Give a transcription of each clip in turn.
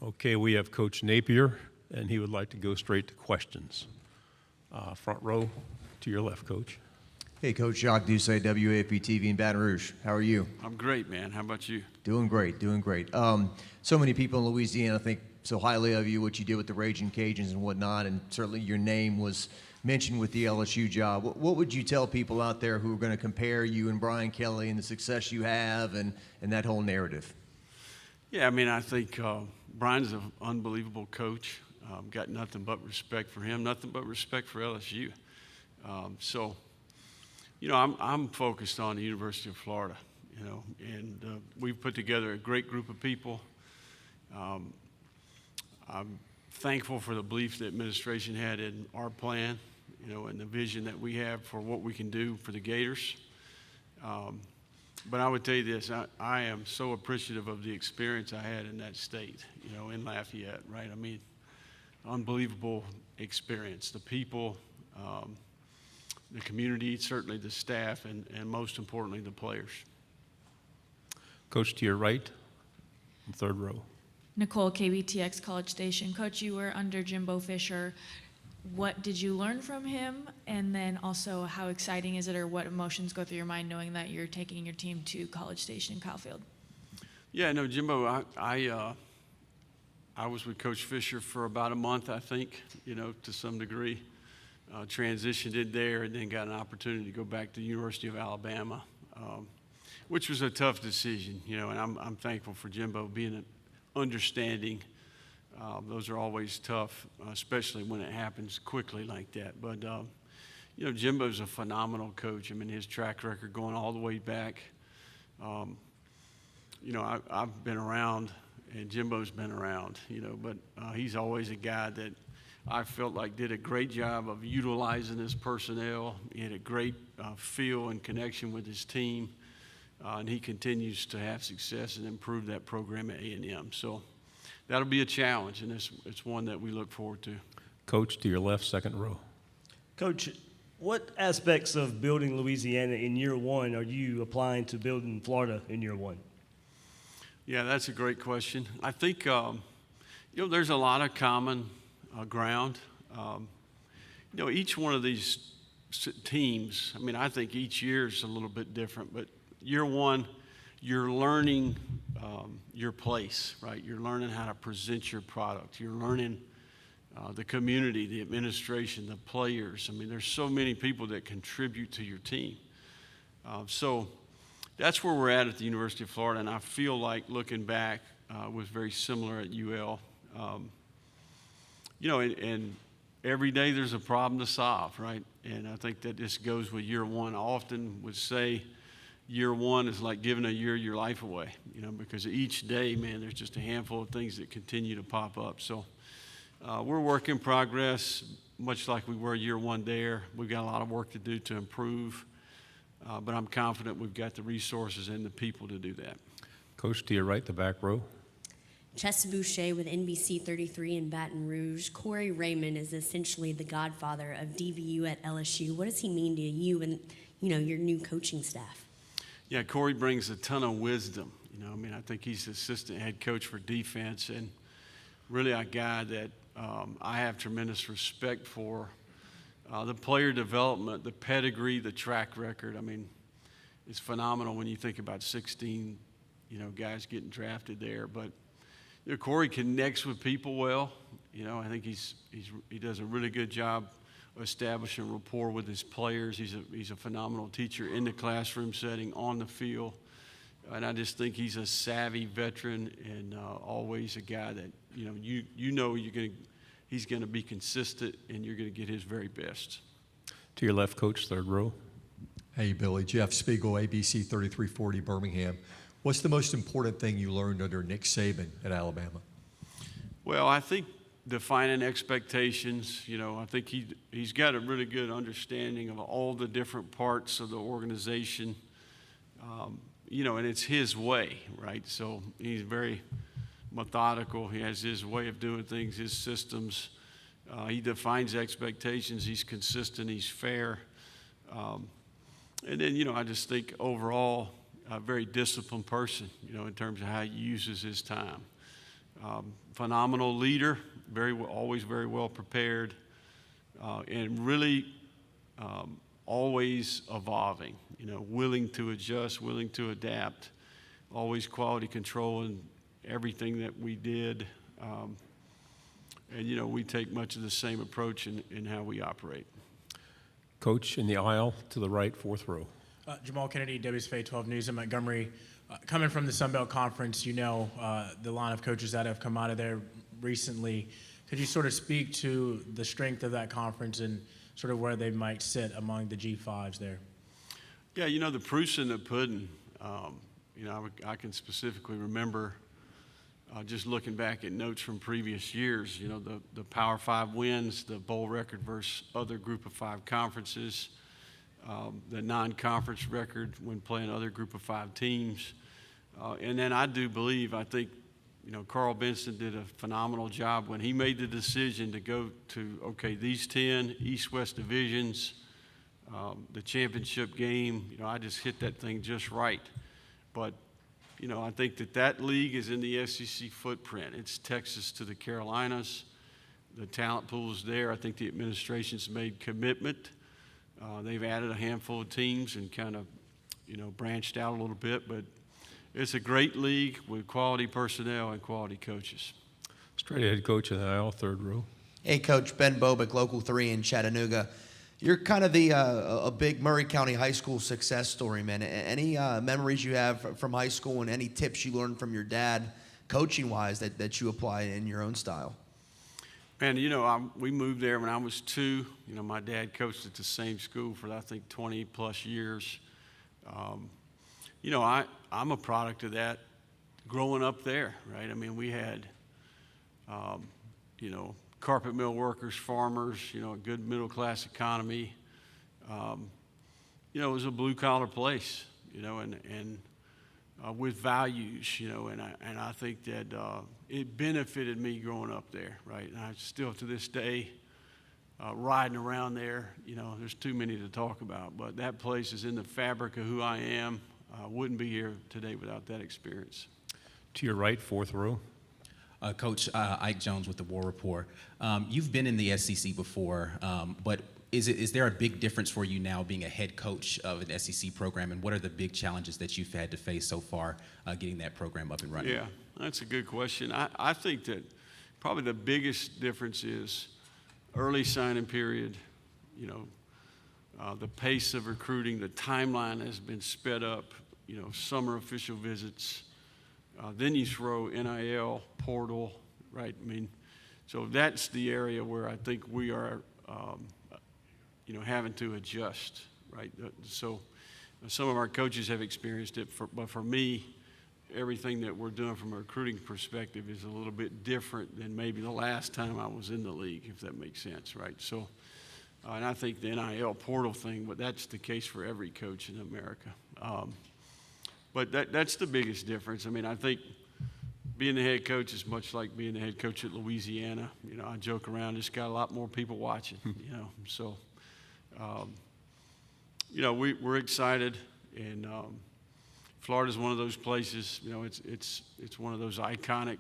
Okay, we have Coach Napier, and he would like to go straight to questions. Front row to your left, Coach. Hey, Coach Jacques Doucet, WAP-TV in Baton Rouge. How are you? I'm great, man. How about you? Doing great, doing great. So many people in Louisiana think so highly of you, what you did with the Raging Cajuns and whatnot, and certainly your name was mentioned with the LSU job. What would you tell people out there who are going to compare you and Brian Kelly and the success you have and that whole narrative? Yeah, I mean, I think Brian's an unbelievable coach. Got nothing but respect for him, nothing but respect for LSU. So, you know, I'm focused on the University of Florida, you know, and we've put together a great group of people. I'm thankful for the belief the administration had in our plan, you know, and the vision that we have for what we can do for the Gators. But I would tell you this, I am so appreciative of the experience I had in that state, you know, in Lafayette, right? I mean, unbelievable experience. The people, the community, certainly the staff, and most importantly, the players. Coach, to your right, third row. Nicole, KBTX College Station. Coach, you were under Jimbo Fisher. What did you learn from him? And then also, how exciting is it, or what emotions go through your mind knowing that you're taking your team to College Station in Kyle-Field? Yeah, no, Jimbo, I was with Coach Fisher for about a month, I think, you know, to some degree. Transitioned in there and then got an opportunity to go back to the University of Alabama, which was a tough decision, you know, and I'm thankful for Jimbo being understanding. Those are always tough, especially when it happens quickly like that. But, you know, Jimbo's a phenomenal coach. I mean, his track record going all the way back. You know, I've been around, and Jimbo's been around, you know, but he's always a guy that I felt like did a great job of utilizing his personnel. He had a great feel and connection with his team, and he continues to have success and improve that program at A&M. So that'll be a challenge, and it's one that we look forward to. Coach, to your left, second row. Coach, what aspects of building Louisiana in year one are you applying to building Florida in year one? Yeah, that's a great question. I think, you know, there's a lot of common ground. You know, each one of these teams, I mean, I think each year is a little bit different, but year one, you're learning your place, right? You're learning how to present your product. You're learning the community, the administration, the players. I mean, there's so many people that contribute to your team. So that's where we're at the University of Florida, and I feel like looking back was very similar at UL. You know, and every day there's a problem to solve, right? And I think that this goes with year one. I often would say year one is like giving a year of your life away, you know, because each day, man, there's just a handful of things that continue to pop up. So we're work in progress, much like we were year one there. We've got a lot of work to do to improve, but I'm confident we've got the resources and the people to do that. Coach, to your right, the back row. Chess Boucher with NBC 33 in Baton Rouge. Corey Raymond is essentially the godfather of DBU at LSU. What does he mean to you and, you know, your new coaching staff? Yeah, Corey brings a ton of wisdom. You know, I mean, I think he's the assistant head coach for defense, and really a guy that I have tremendous respect for. The player development, the pedigree, the track record, I mean, it's phenomenal when you think about 16, you know, guys getting drafted there. But you know, Corey connects with people well. You know, I think he does a really good job establishing rapport with his players. He's a phenomenal teacher in the classroom setting, on the field. And I just think he's a savvy veteran and always a guy that, you know he's going to be consistent and you're going to get his very best. To your left, Coach, third row. Hey, Billy. Jeff Spiegel, ABC 3340 Birmingham. What's the most important thing you learned under Nick Saban at Alabama? Well, I think defining expectations. You know, I think he's got a really good understanding of all the different parts of the organization. You know, and it's his way, right? So he's very methodical. He has his way of doing things, his systems. He defines expectations. He's consistent. He's fair. And then, you know, I just think overall, a very disciplined person, you know, in terms of how he uses his time. Phenomenal leader, always very well prepared, and really always evolving, willing to adjust, willing to adapt, always quality control in everything that we did. And, we take much of the same approach in how we operate. Coach in the aisle to the right, fourth row. Jamal Kennedy, WSFA 12 News in Montgomery. Coming from the Sun Belt Conference, the line of coaches that have come out of there recently. Could you sort of speak to the strength of that conference and sort of where they might sit among the G5s there? Yeah, the proof's in the pudding. I can specifically remember just looking back at notes from previous years, the Power 5 wins, the bowl record versus other Group of 5 conferences, the non-conference record when playing other Group of 5 teams. And then I think, Carl Benson did a phenomenal job when he made the decision to go to, these 10 East-West divisions, the championship game, I just hit that thing just right. But, I think that league is in the SEC footprint. It's Texas to the Carolinas. The talent pool is there. I think the administration's made commitment. They've added a handful of teams and kind of, branched out a little bit. But it's a great league with quality personnel and quality coaches. Straight ahead coach in the aisle, third row. Hey, Coach, Ben Bobick, Local 3 in Chattanooga. You're kind of a big Murray County high school success story, man. Any memories you have from high school and any tips you learned from your dad, coaching-wise, that you apply in your own style? Man, we moved there when I was 2. My dad coached at the same school for, I think, 20-plus years. I'm a product of that growing up there, right? I mean, we had, carpet mill workers, farmers, a good middle-class economy. It was a blue-collar place, and with values, and I think that it benefited me growing up there, right? And I still, to this day, riding around there, there's too many to talk about, but that place is in the fabric of who I am. I wouldn't be here today without that experience. To your right, fourth row. Coach Ike Jones with the War Report. You've been in the SEC before, but is there a big difference for you now being a head coach of an SEC program, and what are the big challenges that you've had to face so far getting that program up and running? Yeah, that's a good question. I think that probably the biggest difference is early signing period, the pace of recruiting, the timeline has been sped up, summer official visits. Then you throw NIL, portal, right? I mean, so that's the area where I think we are, having to adjust, right? So some of our coaches have experienced it, but for me, everything that we're doing from a recruiting perspective is a little bit different than maybe the last time I was in the league, if that makes sense, right? So, and I think the NIL portal thing, but that's the case for every coach in America. But that's the biggest difference. I mean, I think being the head coach is much like being the head coach at Louisiana. I joke around, just got a lot more people watching, So, we're excited, and Florida's one of those places, it's one of those iconic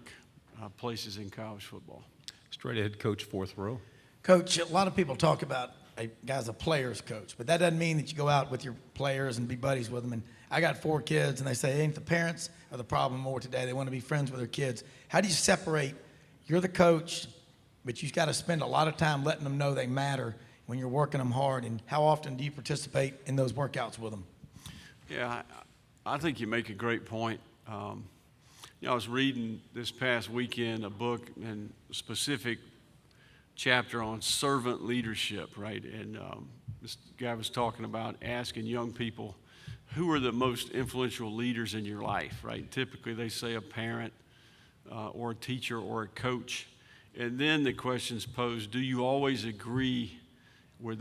places in college football. Straight ahead coach, fourth row. Coach, a lot of people talk about a guy's a player's coach, but that doesn't mean that you go out with your players and be buddies with them. And I got 4 kids, and they say, ain't the parents are the problem more today. They want to be friends with their kids. How do you separate? You're the coach, but you've got to spend a lot of time letting them know they matter when you're working them hard. And how often do you participate in those workouts with them? Yeah, I think you make a great point. I was reading this past weekend a book and a specific chapter on servant leadership, right? And this guy was talking about asking young people, who are the most influential leaders in your life, right? Typically they say a parent or a teacher or a coach. And then the question's posed, do you always agree with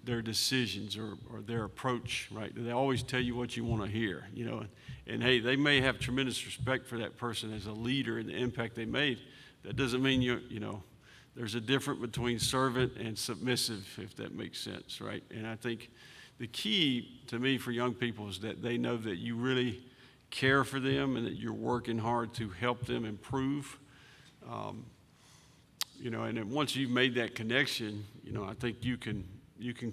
their decisions or their approach, right? Do they always tell you what you want to hear, And hey, they may have tremendous respect for that person as a leader and the impact they made. That doesn't mean there's a difference between servant and submissive, if that makes sense, right? And I think the key to me for young people is that they know that you really care for them and that you're working hard to help them improve. You know, and then once you've made that connection, you know, I think you can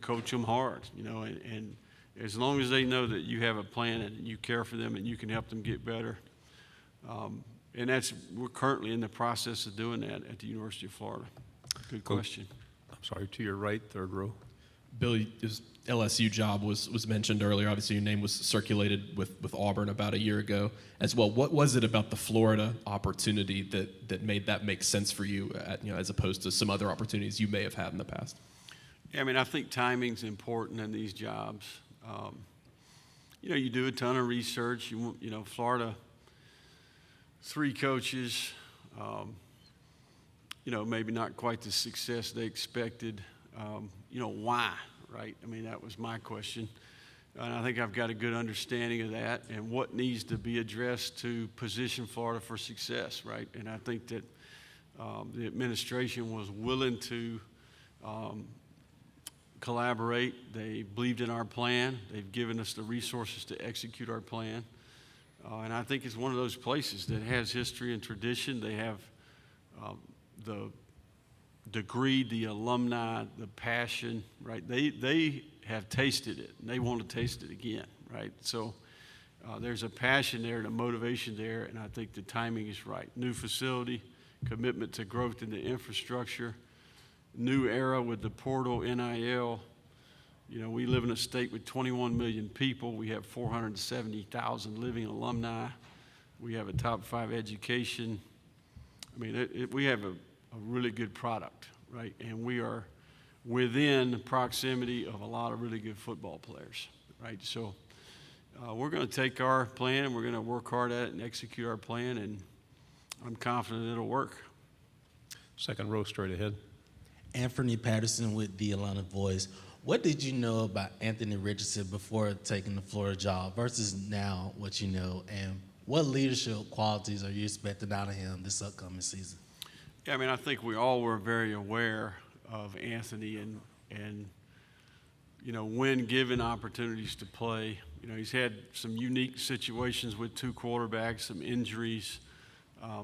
coach them hard, you know, and as long as they know that you have a plan and you care for them and you can help them get better. And we're currently in the process of doing that at the University of Florida. Good question. I'm sorry, to your right, third row. Billy, his LSU job was mentioned earlier. Obviously, your name was circulated with Auburn about a year ago as well. What was it about the Florida opportunity that made that make sense for you, as opposed to some other opportunities you may have had in the past? Yeah, I mean, I think timing's important in these jobs. You know, you do a ton of research. You know, Florida, 3 coaches, you know, maybe not quite the success they expected. You know, why, right? I mean, that was my question. And I think I've got a good understanding of that and what needs to be addressed to position Florida for success, right? And I think that the administration was willing to collaborate. They believed in our plan. They've given us the resources to execute our plan. And I think it's one of those places that has history and tradition. They have the degree, the alumni, the passion, right? They have tasted it, and they want to taste it again, right? So there's a passion there and a motivation there, and I think the timing is right. New facility, commitment to growth in the infrastructure, new era with the portal, NIL. You know, we live in a state with 21 million people. We have 470,000 living alumni. We have a top 5 education. I mean, we have a really good product, right? And we are within proximity of a lot of really good football players, right? So we're going to take our plan and we're going to work hard at it and execute our plan, and I'm confident it'll work. Second row, straight ahead. Anthony Patterson with the Atlanta Voice. What did you know about Anthony Richardson before taking the Florida job versus now what you know, and what leadership qualities are you expecting out of him this upcoming season? Yeah, I mean, I think we all were very aware of Anthony and you know, when given opportunities to play, you know, he's had some unique situations with 2 quarterbacks, some injuries,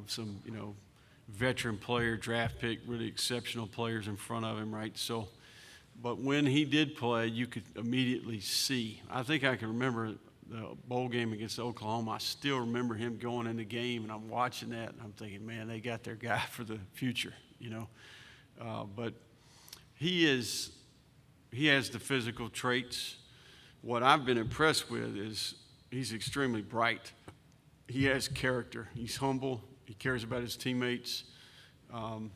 some, you know, veteran player, draft pick, really exceptional players in front of him, right? So, but when he did play, you could immediately see. I think I can remember the bowl game against Oklahoma. I still remember him going in the game, and I'm watching that, and I'm thinking, man, they got their guy for the future, you know. But he has the physical traits. What I've been impressed with is he's extremely bright. He has character. He's humble. He cares about his teammates, and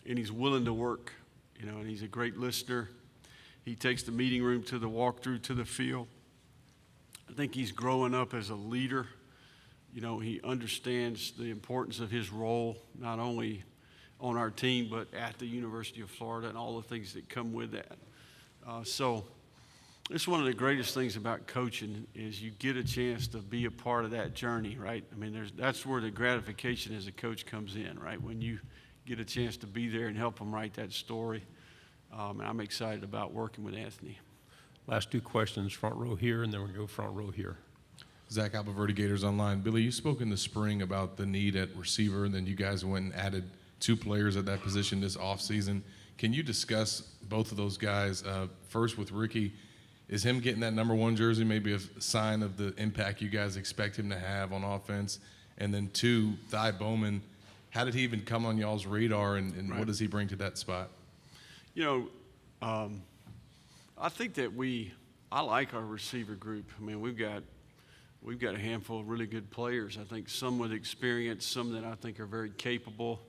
he's willing to work, you know, and he's a great listener. He takes the meeting room to the walkthrough to the field. I think he's growing up as a leader. You know, he understands the importance of his role, not only on our team, but at the University of Florida and all the things that come with that. So it's one of the greatest things about coaching is you get a chance to be a part of that journey, right? I mean, that's where the gratification as a coach comes in, right? When you get a chance to be there and help them write that story. And I'm excited about working with Anthony. Last 2 questions, front row here, and then we'll go front row here. Zach Albaverdi, Gators Online. Billy, you spoke in the spring about the need at receiver, and then you guys went and added 2 players at that position this offseason. Can you discuss both of those guys? First with Ricky, is him getting that number 1 jersey maybe a sign of the impact you guys expect him to have on offense? And then 2, Thigh Bowman, how did he even come on y'all's radar, and Right. what does he bring to that spot? You know, I think that I like our receiver group. I mean, we've got a handful of really good players. I think some with experience, some that I think are very capable.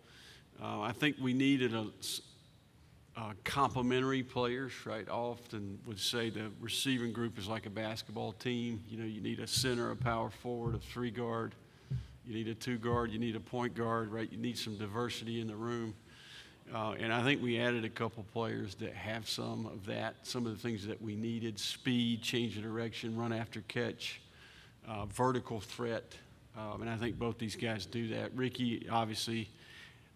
I think we needed complementary players, right? I often would say the receiving group is like a basketball team. You know, you need a center, a power forward, a 3-guard. You need a 2-guard. You need a point guard, right? You need some diversity in the room. And I think we added a couple players that have some of that, some of the things that we needed: speed, change of direction, run after catch, vertical threat. And I think both these guys do that. Ricky obviously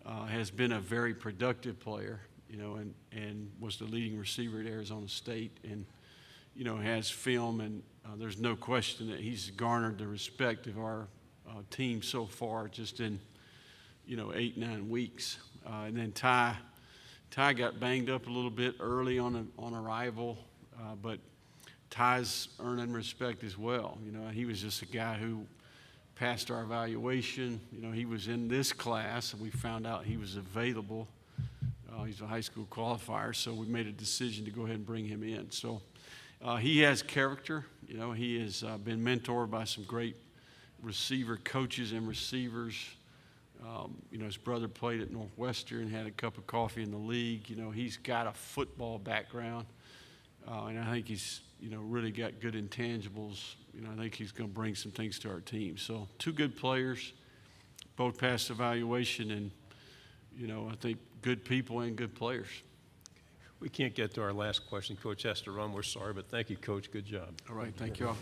has been a very productive player, you know, and was the leading receiver at Arizona State, and, you know, has film, and there's no question that he's garnered the respect of our team so far, just in 8, 9 weeks. And then Ty got banged up a little bit early on arrival, but Ty's earning respect as well. He was just a guy who passed our evaluation. He was in this class, and we found out he was available. He's a high school qualifier, so we made a decision to go ahead and bring him in. So he has character. He has been mentored by some great receiver coaches and receivers. His brother played at Northwestern, had a cup of coffee in the league. He's got a football background, and I think he's, really got good intangibles. I think he's going to bring some things to our team. So 2 good players, both passed evaluation, and, I think good people and good players. We can't get to our last question. Coach has to run. We're sorry, but thank you, Coach. Good job. All right, thank you all.